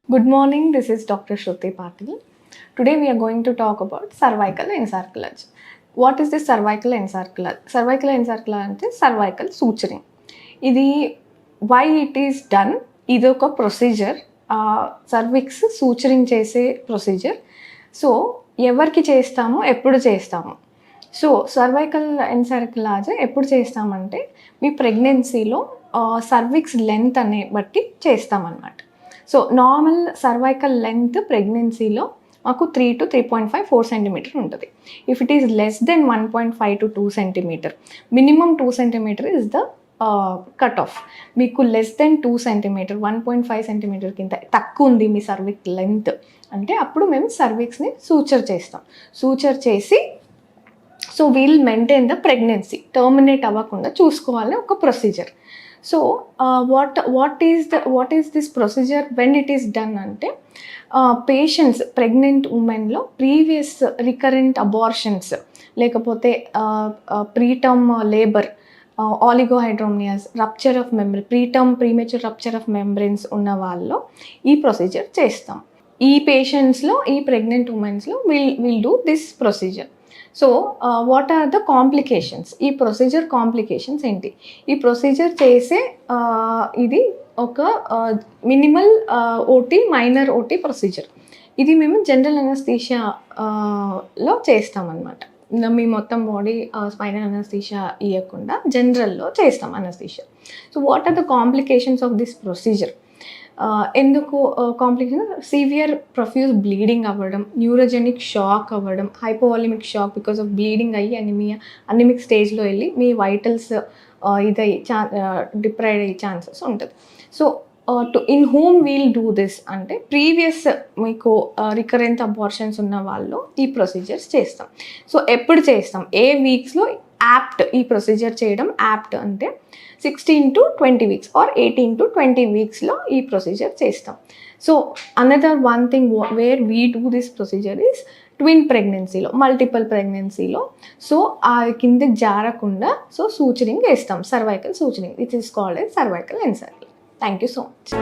Good morning, this is Dr. Shruti Patil. Today we are going to talk about cervical encerclage. What is this cervical encerclage? Cervical encerclage అంటే cervical suturing. ఇది why it is done? ఇది ఒక procedure, cervix suturing చేసే procedure. So ఎవరికి చేస్తామో ఎప్పుడు చేస్తాము. So cervical ఎన్సర్క్లాజ్ ఎప్పుడు చేస్తామంటే మీ ప్రెగ్నెన్సీలో సర్విక్స్ లెంత్ అనే బట్టి చేస్తామన్నమాట. సో నార్మల్ సర్వైకల్ లెంత్ ప్రెగ్నెన్సీలో మాకు 3 to 3.5 4 సెంటీమీటర్ ఉంటుంది. If it is less than 1.5 to 2 centimetre, minimum 2 centimetre is the cut off. మీకు లెస్ దెన్ 2 సెంటీమీటర్ 1.5 సెంటీమీటర్ కింద తక్కువ ఉంది మీ సర్విక్ లెంత్ అంటే అప్పుడు మేము సర్విక్స్ని సూచర్ చేస్తాం. సూచర్ చేసి so we'll maintain the pregnancy, terminate అవ్వకుండా చూసుకోవాలి ఒక procedure. So what is this procedure when it is done అంటే పేషెంట్స్ ప్రెగ్నెంట్ ఉమెన్లో ప్రీవియస్ రికరెంట్ అబార్షన్స్ లేకపోతే preterm labour, oligohydramnios, rupture of membrane, premature rupture of membranes ఉన్న వాళ్ళలో ఈ procedure చేస్తాం. ఈ పేషెంట్స్లో, ఈ ప్రెగ్నెంట్ ఉమెన్స్లో will do this procedure. So what are the complications? ఈ ప్రొసీజర్ కాంప్లికేషన్స్ ఏంటి? ఈ ప్రొసీజర్ చేసే ఇది ఒక minimal OT, minor OT procedure. ఇది మేము జనరల్ అనస్థీషియాలో చేస్తామన్నమాట. మీ మొత్తం బాడీ స్పైనల్ అనస్థీషియా ఇవ్వకుండా జనరల్లో చేస్తాం anaesthesia. So what are the complications of this procedure? ఎందుకు కాంప్లికేషన్? సివియర్ ప్రొఫ్యూజ్ బ్లీడింగ్ అవ్వడం, న్యూరోజెనిక్ షాక్ అవ్వడం, hypovolaemic shock because of bleeding అయ్యి అనిమిక్ స్టేజ్లో వెళ్ళి మీ వైటల్స్ ఇదయ్యి డిప్రైడ్ అయ్యే ఛాన్సెస్ ఉంటుంది. So in whom we'll do this అంటే ప్రీవియస్ మీకు రికరెంట్ అబార్షన్స్ ఉన్న వాళ్ళు ఈ ప్రొసీజర్స్ చేస్తాం. సో ఎప్పుడు చేస్తాం? ఏ వీక్స్లో యాప్ట్ ఈ ప్రొసీజర్ చేయడం? యాప్ట్ అంటే 16 to 20 weeks ఆర్ 18 to 20 weeksలో ఈ ప్రొసీజర్ చేస్తాం. So another one thing where we do this procedure is twin ప్రెగ్నెన్సీలో, మల్టిపుల్ ప్రెగ్నెన్సీలో. సో ఆ కింద జారకుండా సో సూచరింగ్ వేస్తాం, cervical suturing. It is called as cervical encirclage. Thank you so much.